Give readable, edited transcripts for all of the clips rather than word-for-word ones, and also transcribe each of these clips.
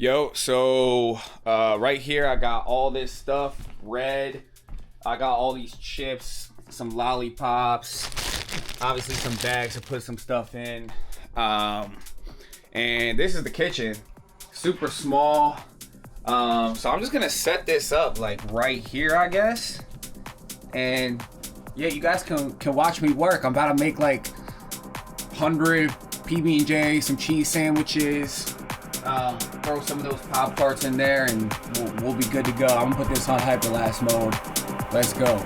Yo, so right here I got all this stuff, red. I got all these chips, some lollipops, obviously some bags to put some stuff in. And this is the kitchen, super small. So I'm just gonna set this up like right here, I guess. And yeah, you guys can watch me work. I'm about to make like 100 PB&J, some cheese sandwiches. Throw some of those Pop-Tarts in there and we'll be good to go. I'm gonna put this on hyperlast mode. Let's go.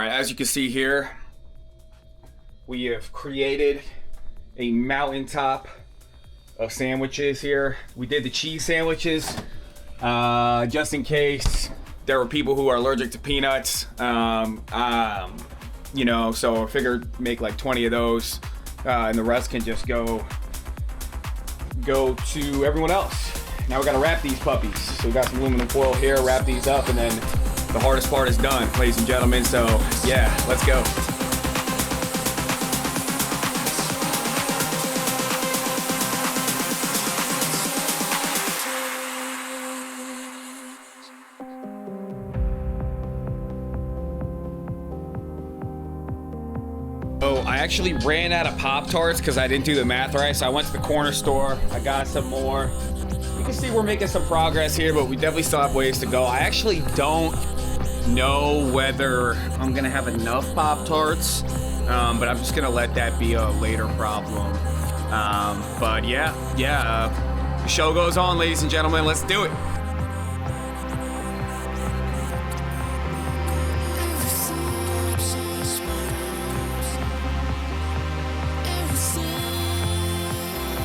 As you can see here, we have created a mountaintop of sandwiches here. We did the cheese sandwiches just in case there were people who are allergic to peanuts. You know, so I figured make like 20 of those, and the rest can just go to everyone else. Now we gotta wrap these puppies. So we got some aluminum foil here, wrap these up, and then the hardest part is done, ladies and gentlemen, so yeah, let's go. So I actually ran out of Pop-Tarts because I didn't do the math right, so I went to the corner store, I got some more. You can see we're making some progress here, but we definitely still have ways to go. I actually don't know whether I'm gonna have enough Pop-Tarts, but I'm just gonna let that be a later problem. But yeah, the show goes on, ladies and gentlemen. Let's do it.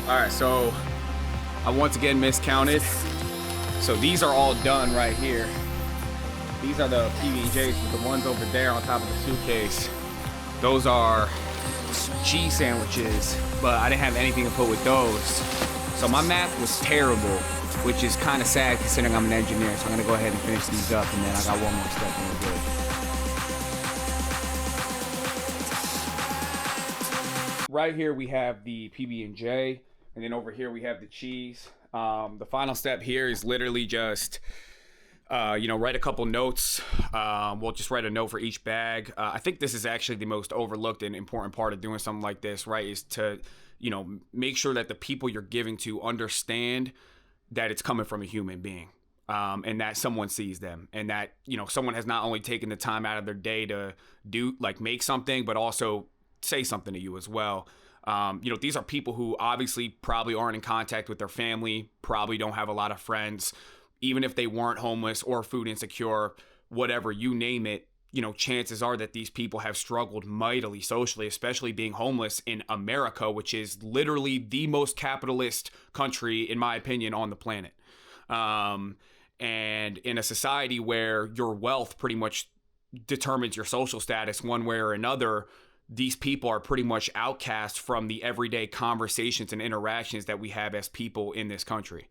All right, so I once again miscounted. So these are all done right here. These are the PB&Js, but the ones over there on top of the suitcase, those are cheese sandwiches, but I didn't have anything to put with those. So my math was terrible, which is kind of sad considering I'm an engineer. So I'm gonna go ahead and finish these up, and then I got one more step and we're good. Right here we have the PB&J, and then over here we have the cheese. The final step here is literally just write a couple notes. We'll just write a note for each bag. I think this is actually the most overlooked and important part of doing something like this, right? Is to, make sure that the people you're giving to understand that it's coming from a human being, and that someone sees them, and that, someone has not only taken the time out of their day to make something, but also say something to you as well. These are people who obviously probably aren't in contact with their family, probably don't have a lot of friends. Even if they weren't homeless or food insecure, whatever, you name it, chances are that these people have struggled mightily socially, especially being homeless in America, which is literally the most capitalist country, in my opinion, on the planet. And in a society where your wealth pretty much determines your social status one way or another, these people are pretty much outcast from the everyday conversations and interactions that we have as people in this country.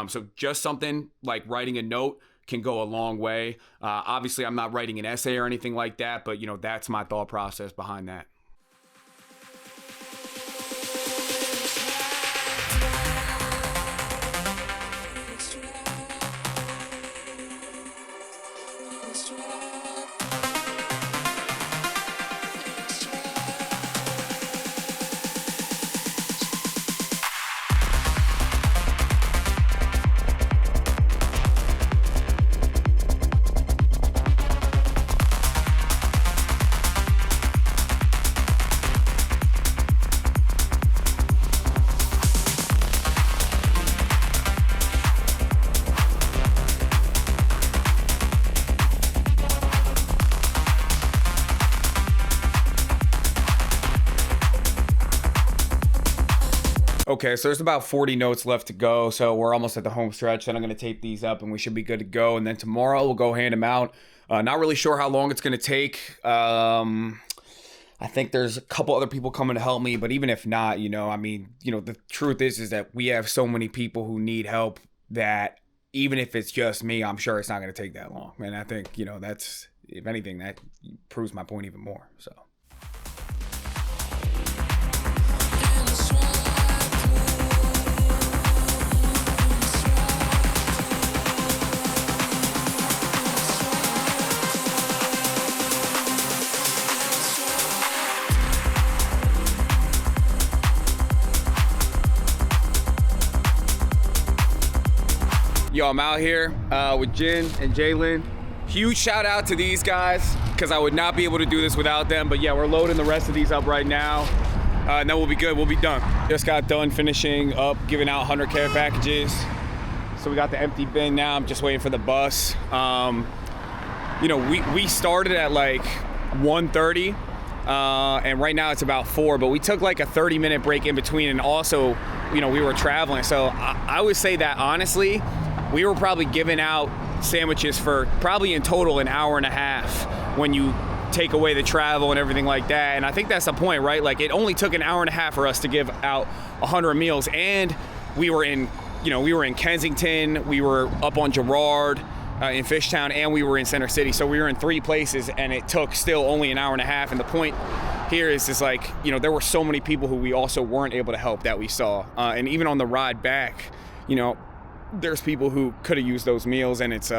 So just something like writing a note can go a long way. Obviously, I'm not writing an essay or anything like that, but that's my thought process behind that. Okay, so there's about 40 notes left to go, so we're almost at the home stretch. Then I'm going to tape these up, and we should be good to go. And then tomorrow we'll go hand them out. Not really sure how long it's going to take. I think there's a couple other people coming to help me, but even if not, the truth is that we have so many people who need help that even if it's just me, I'm sure it's not going to take that long. And I think, that's, if anything, that proves my point even more, so. Yo, I'm out here with Jin and Jalen. Huge shout out to these guys because I would not be able to do this without them. But yeah, we're loading the rest of these up right now. And then we'll be good, we'll be done. Just got done finishing up, giving out 100 care packages. So we got the empty bin now, I'm just waiting for the bus. We started at like 1:30 and right now it's about 4, but we took like a 30-minute break in between, and also, we were traveling. So I would say that honestly, we were probably giving out sandwiches for probably in total an hour and a half when you take away the travel and everything like that. And I think that's the point, right? Like, it only took an hour and a half for us to give out 100 meals. And we were in Kensington, we were up on Girard, in Fishtown, and we were in Center City. So we were in 3 places, and it took still only an hour and a half. And the point here is just like, there were so many people who we also weren't able to help that we saw. And even on the ride back, there's people who could have used those meals, and it's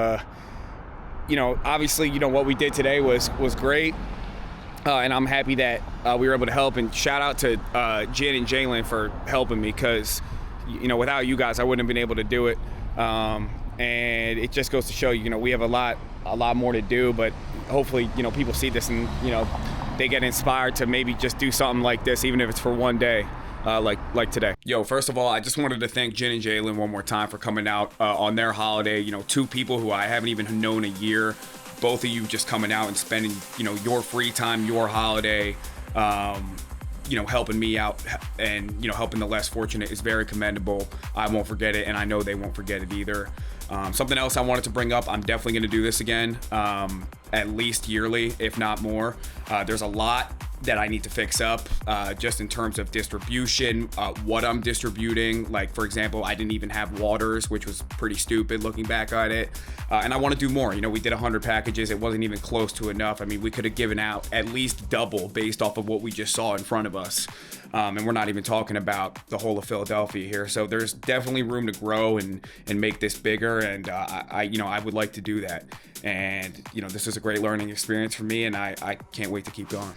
obviously what we did today was great, and I'm happy that we were able to help. And shout out to Jin and Jalen for helping me, because without you guys I wouldn't have been able to do it, and it just goes to show we have a lot more to do, but hopefully people see this and they get inspired to maybe just do something like this, even if it's for one day. Like today. Yo, first of all, I just wanted to thank Jin and Jalen one more time for coming out on their holiday. 2 people who I haven't even known a year. Both of you just coming out and spending, your free time, your holiday, helping me out and, helping the less fortunate is very commendable. I won't forget it, and I know they won't forget it either. Something else I wanted to bring up, I'm definitely going to do this again, at least yearly, if not more. There's a lot that I need to fix up, just in terms of distribution, what I'm distributing. Like, for example, I didn't even have waters, which was pretty stupid looking back at it. And I want to do more. We did 100 packages. It wasn't even close to enough. I mean, we could have given out at least double based off of what we just saw in front of us. And we're not even talking about the whole of Philadelphia here. So there's definitely room to grow and make this bigger. And I would like to do that. And this is a great learning experience for me, and I can't wait to keep going.